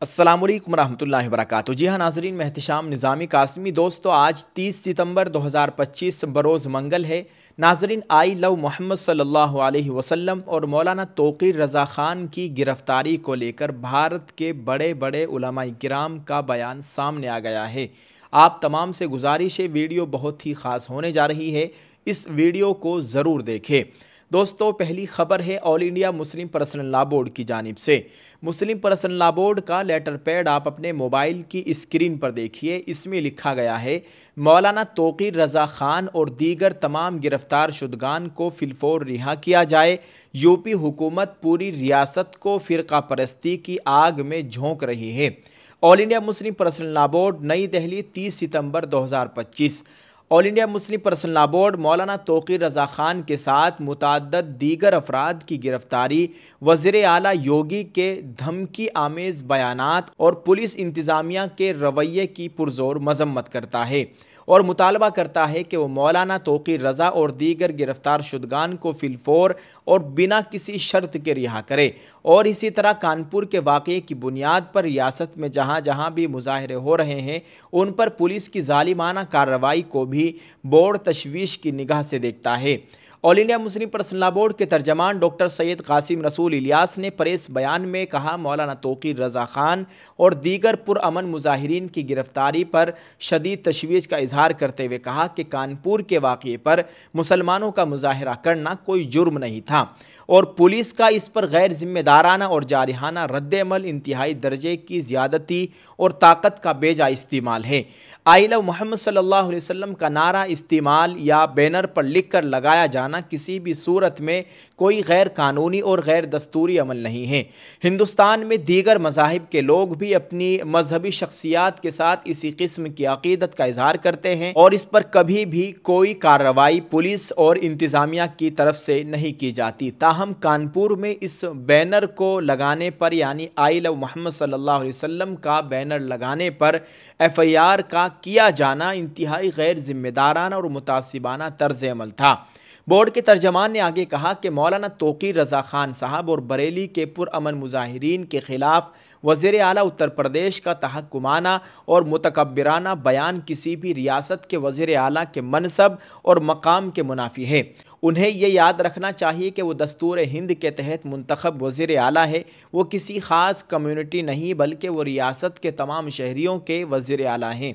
السلام علیکم ورحمۃ اللہ وبرکاتہ۔ جی ہاں ناظرین، میں احتشام نظامی قاسمی۔ دوستو آج 30 ستمبر 2025 بروز منگل ہے۔ ناظرین، آئی لو محمد صلی اللہ علیہ وسلم اور مولانا توقیر رضا خان کی گرفتاری کو لے کر بھارت کے بڑے بڑے علماء کرام کا بیان سامنے آ گیا ہے۔ آپ تمام سے گزارش ہے، ویڈیو بہت ہی خاص ہونے جا رہی ہے، اس ویڈیو کو ضرور دیکھیں۔ دوستو پہلی خبر ہے آل انڈیا مسلم پرسنل لا بورڈ کی جانب سے۔ مسلم پرسنل لا بورڈ کا لیٹر پیڈ آپ اپنے موبائل کی اسکرین پر دیکھیے۔ اس میں لکھا گیا ہے، مولانا توقیر رضا خان اور دیگر تمام گرفتار شدگان کو فی الفور رہا کیا جائے۔ یو پی حکومت پوری ریاست کو فرقہ پرستی کی آگ میں جھونک رہی ہے۔ آل انڈیا مسلم پرسنل لا بورڈ، نئی دہلی، 30 ستمبر 2025۔ آل انڈیا مسلم پرسنل لا بورڈ مولانا توقیر رضا خان کے ساتھ متعدد دیگر افراد کی گرفتاری، وزیر اعلیٰ یوگی کے دھمکی آمیز بیانات اور پولیس انتظامیہ کے رویے کی پرزور مذمت کرتا ہے اور مطالبہ کرتا ہے کہ وہ مولانا توقیر رضا اور دیگر گرفتار شدگان کو فی الفور اور بنا کسی شرط کے رہا کرے، اور اسی طرح کانپور کے واقعے کی بنیاد پر ریاست میں جہاں جہاں بھی مظاہرے ہو رہے ہیں ان پر پولیس کی ظالمانہ کارروائی کو بھی بورڈ تشویش کی نگاہ سے دیکھتا ہے۔ آل انڈیا مسلم پرسنل لا بورڈ کے ترجمان ڈاکٹر سید قاسم رسول الیاس نے پریس بیان میں کہا، مولانا توقیر رضا خان اور دیگر پرامن مظاہرین کی گرفتاری پر شدید تشویش کا اظہار کرتے ہوئے کہا کہ کانپور کے واقعے پر مسلمانوں کا مظاہرہ کرنا کوئی جرم نہیں تھا اور پولیس کا اس پر غیر ذمہ دارانہ اور جارحانہ رد عمل انتہائی درجے کی زیادتی اور طاقت کا بیجا استعمال ہے۔ آئی لو محمد صلی اللہ علیہ وسلم کا نعرہ استعمال یا بینر پر لکھ کر لگایا جانا کسی بھی صورت میں کوئی غیر قانونی اور غیر دستوری عمل نہیں ہے۔ ہندوستان میں دیگر مذاہب کے لوگ بھی اپنی مذہبی شخصیات کے ساتھ اسی قسم کی عقیدت کا اظہار کرتے ہیں اور اس پر کبھی بھی کوئی کارروائی پولیس اور انتظامیہ کی طرف سے نہیں کی جاتی۔ تاہم کانپور میں اس بینر کو لگانے پر، یعنی آئی لو محمد صلی اللہ علیہ وسلم کا بینر لگانے پر ایف آئی آر کا کیا جانا انتہائی غیر ذمہ دارانہ اور متعصبانہ طرز عمل تھا۔ بورڈ کے ترجمان نے آگے کہا کہ مولانا توقیر رضا خان صاحب اور بریلی کے پرامن مظاہرین کے خلاف وزیر اعلیٰ اتر پردیش کا تحکمانہ اور متکبرانہ بیان کسی بھی ریاست کے وزیر اعلیٰ کے منصب اور مقام کے منافی ہے۔ انہیں یہ یاد رکھنا چاہیے کہ وہ دستور ہند کے تحت منتخب وزیر اعلیٰ ہے، وہ کسی خاص کمیونٹی نہیں بلکہ وہ ریاست کے تمام شہریوں کے وزیر اعلیٰ ہیں،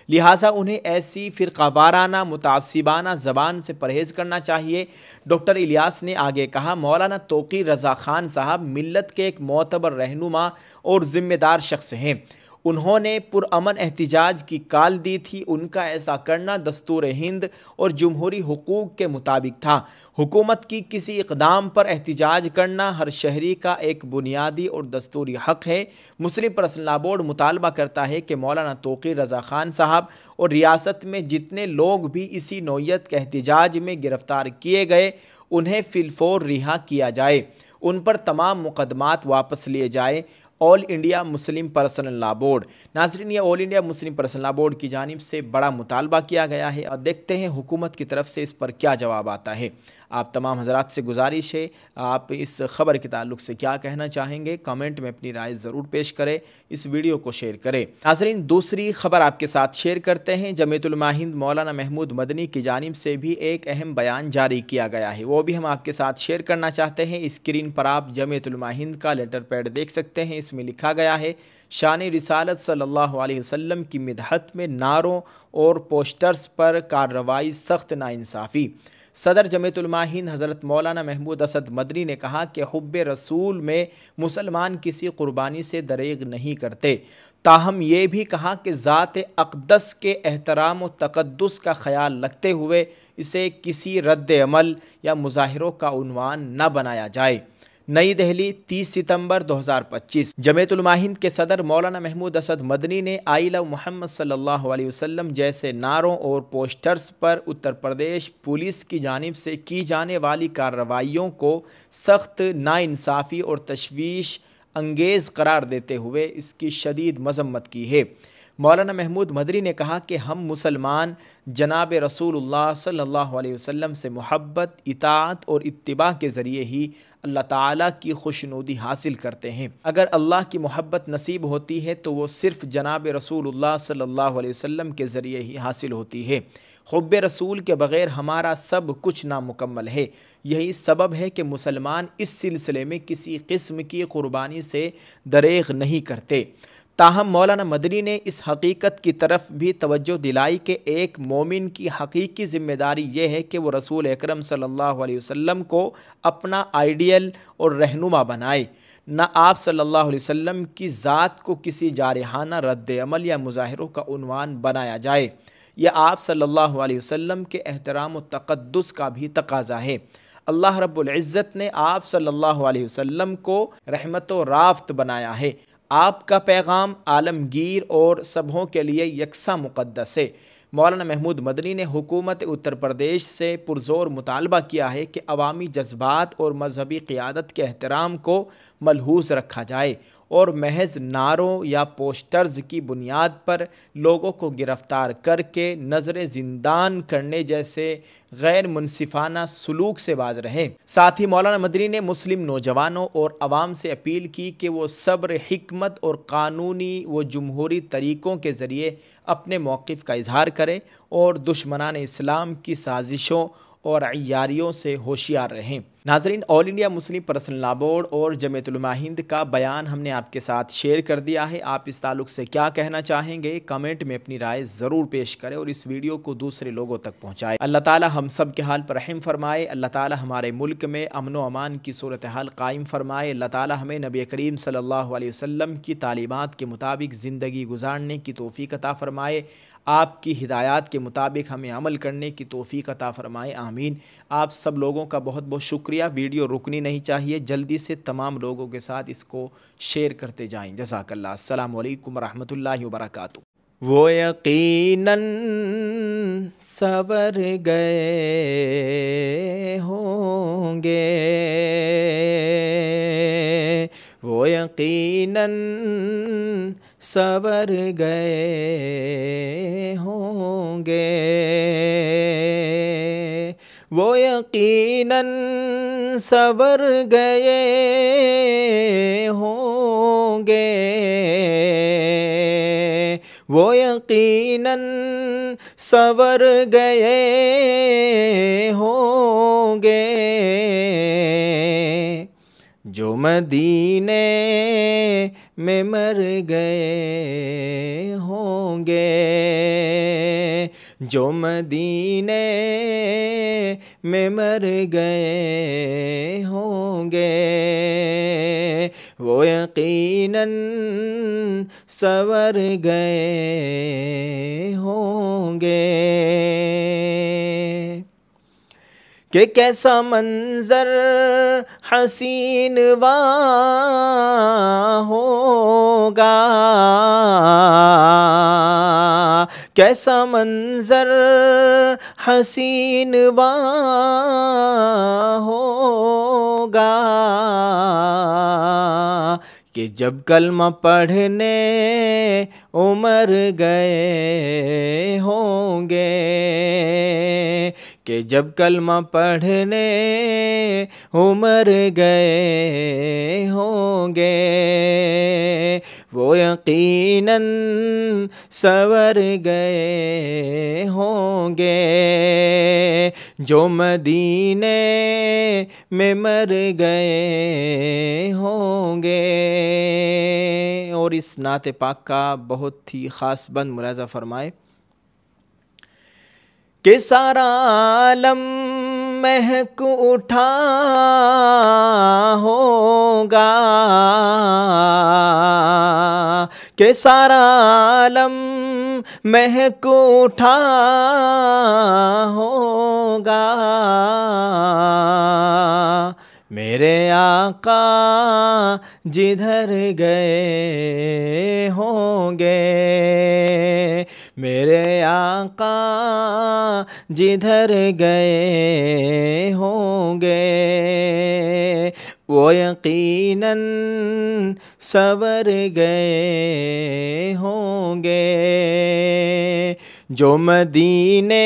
لہٰذا انہیں ایسی فرقہ وارانہ متعصبانہ زبان سے پرہیز کرنا چاہیے۔ ڈاکٹر الیاس نے آگے کہا، مولانا توقیر رضا خان صاحب ملت کے ایک معتبر رہنما اور ذمہ دار شخص ہیں۔ انہوں نے پرامن احتجاج کی کال دی تھی، ان کا ایسا کرنا دستور ہند اور جمہوری حقوق کے مطابق تھا۔ حکومت کی کسی اقدام پر احتجاج کرنا ہر شہری کا ایک بنیادی اور دستوری حق ہے۔ مسلم پرسنل لا بورڈ مطالبہ کرتا ہے کہ مولانا توقیر رضا خان صاحب اور ریاست میں جتنے لوگ بھی اسی نوعیت کے احتجاج میں گرفتار کیے گئے انہیں فی الفور رہا کیا جائے، ان پر تمام مقدمات واپس لیے جائے۔ آل انڈیا مسلم پرسنل لا بورڈ۔ ناظرین، یہ آل انڈیا مسلم پرسنل لا بورڈ کی جانب سے بڑا مطالبہ کیا گیا ہے اور دیکھتے ہیں حکومت کی طرف سے اس پر کیا جواب آتا ہے۔ آپ تمام حضرات سے گزارش ہے، آپ اس خبر کے تعلق سے کیا کہنا چاہیں گے، کمنٹ میں اپنی رائے ضرور پیش کریں، اس ویڈیو کو شیئر کریں۔ ناظرین، دوسری خبر آپ کے ساتھ شیئر کرتے ہیں۔ جمعیت علماء ہند مولانا محمود مدنی کی جانب سے بھی ایک اہم بیان جاری کیا گیا ہے، وہ بھی ہم آپ کے ساتھ شیئر کرنا چاہتے ہیں۔ اسکرین پر آپ جمعیت علماء ہند کا لیٹر پیڈ دیکھ سکتے ہیں، اس میں لکھا گیا ہے، شان رسالت صلی اللہ علیہ وسلم کی مدحت میں نعروں اور پوسٹرز پر کارروائی سخت ناانصافی۔ صدر جمعیت علماء ہند حضرت مولانا محمود اسد مدنی نے کہا کہ حب رسول میں مسلمان کسی قربانی سے دریغ نہیں کرتے، تاہم یہ بھی کہا کہ ذات اقدس کے احترام و تقدس کا خیال رکھتے ہوئے اسے کسی رد عمل یا مظاہروں کا عنوان نہ بنایا جائے۔ نئی دہلی، 30 ستمبر 2025۔ جمعیت علماء ہند کے صدر مولانا محمود اسد مدنی نے آئی لو محمد صلی اللہ علیہ وسلم جیسے نعروں اور پوسٹرز پر اتر پردیش پولیس کی جانب سے کی جانے والی کارروائیوں کو سخت ناانصافی اور تشویش انگیز قرار دیتے ہوئے اس کی شدید مذمت کی ہے۔ مولانا محمود مدری نے کہا کہ ہم مسلمان جناب رسول اللہ صلی اللہ علیہ وسلم سے محبت، اطاعت اور اتباع کے ذریعے ہی اللہ تعالیٰ کی خوشنودی حاصل کرتے ہیں۔ اگر اللہ کی محبت نصیب ہوتی ہے تو وہ صرف جناب رسول اللہ صلی اللہ علیہ وسلم کے ذریعے ہی حاصل ہوتی ہے۔ حب رسول کے بغیر ہمارا سب کچھ نامکمل ہے۔ یہی سبب ہے کہ مسلمان اس سلسلے میں کسی قسم کی قربانی سے دریغ نہیں کرتے۔ تاہم مولانا مدنی نے اس حقیقت کی طرف بھی توجہ دلائی کہ ایک مومن کی حقیقی ذمہ داری یہ ہے کہ وہ رسول اکرم صلی اللہ علیہ وسلم کو اپنا آئیڈیل اور رہنما بنائے، نہ آپ صلی اللہ علیہ وسلم کی ذات کو کسی جارحانہ رد عمل یا مظاہروں کا عنوان بنایا جائے۔ یہ آپ صلی اللہ علیہ وسلم کے احترام و تقدس کا بھی تقاضا ہے۔ اللہ رب العزت نے آپ صلی اللہ علیہ وسلم کو رحمت و رافت بنایا ہے۔ آپ کا پیغام عالمگیر اور سبھوں کے لیے یکساں مقدس ہے۔ مولانا محمود مدنی نے حکومت اتر پردیش سے پرزور مطالبہ کیا ہے کہ عوامی جذبات اور مذہبی قیادت کے احترام کو ملحوظ رکھا جائے اور محض نعروں یا پوسٹرز کی بنیاد پر لوگوں کو گرفتار کر کے نظر زندان کرنے جیسے غیر منصفانہ سلوک سے باز رہے۔ ساتھ ہی مولانا مدنی نے مسلم نوجوانوں اور عوام سے اپیل کی کہ وہ صبر، حکمت اور قانونی و جمہوری طریقوں کے ذریعے اپنے موقف کا اظہار کریں اور دشمنان اسلام کی سازشوں اور عیاریوں سے ہوشیار رہیں۔ ناظرین، آل انڈیا مسلم پرسنل لا بورڈ اور جمعیت علماء ہند کا بیان ہم نے آپ کے ساتھ شیئر کر دیا ہے۔ آپ اس تعلق سے کیا کہنا چاہیں گے؟ کمنٹ میں اپنی رائے ضرور پیش کریں اور اس ویڈیو کو دوسرے لوگوں تک پہنچائیں۔ اللہ تعالی ہم سب کے حال پر رحم فرمائے۔ اللہ تعالی ہمارے ملک میں امن و امان کی صورتحال قائم فرمائے۔ اللہ تعالی ہمیں نبی کریم صلی اللہ علیہ وسلم کی تعلیمات کے مطابق زندگی گزارنے کی توفیق عطا فرمائے۔ آپ کی ہدایات کے مطابق ہمیں عمل کرنے کی توفیق عطا فرمائے، آمین۔ آپ سب لوگوں کا بہت بہت شکریہ۔ ویڈیو رکنی نہیں چاہیے، جلدی سے تمام لوگوں کے ساتھ اس کو شیئر کرتے جائیں۔ جزاک اللہ۔ السلام علیکم ورحمۃ اللہ وبرکاتہ۔ وہ یقیناً سنور گئے ہوں گے، وہ یقیناً سنور گئے ہوں گے، وہ یقیناً سنور گئے ہوں گے، وہ یقیناً سنور گئے ہوں گے، جو مدینے میں مر گئے ہوں گے، جو مدینے میں مر گئے ہوں گے، وہ یقیناً سنور گئے ہوں گے۔ کہ کیسا منظر حسین وہاں ہوگا، کیسا منظر حسین وہاں ہوگا، کہ جب کلمہ پڑھنے عمر گئے ہوں گے، کہ جب کلمہ پڑھنے عمر گئے ہوں گے، وہ یقیناً سنور گئے ہوں گے، جو مدینے میں مر گئے ہوں گے۔ اور اس نعت پاک کا بہت ہی خاص بند ملاحظہ فرمائے کہ سارا عالم مہک اٹھا ہوگا، کہ سارا عالم مہک اٹھا ہوگا، میرے آقا جدھر گئے ہوں گے، میرے آقا جدھر گئے ہوں گے، وہ یقیناً سنور گئے ہوں گے، جو مدینے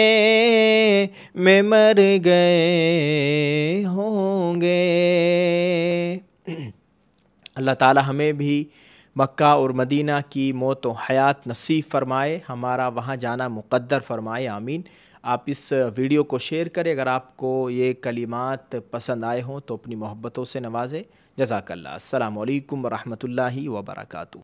میں مر گئے ہوں گے۔ اللہ تعالی ہمیں بھی مکہ اور مدینہ کی موت و حیات نصیب فرمائے، ہمارا وہاں جانا مقدر فرمائے، آمین۔ آپ اس ویڈیو کو شیئر کریں، اگر آپ کو یہ کلمات پسند آئے ہوں تو اپنی محبتوں سے نوازیں۔ جزاک اللہ۔ السلام علیکم ورحمۃ اللہ وبرکاتہ۔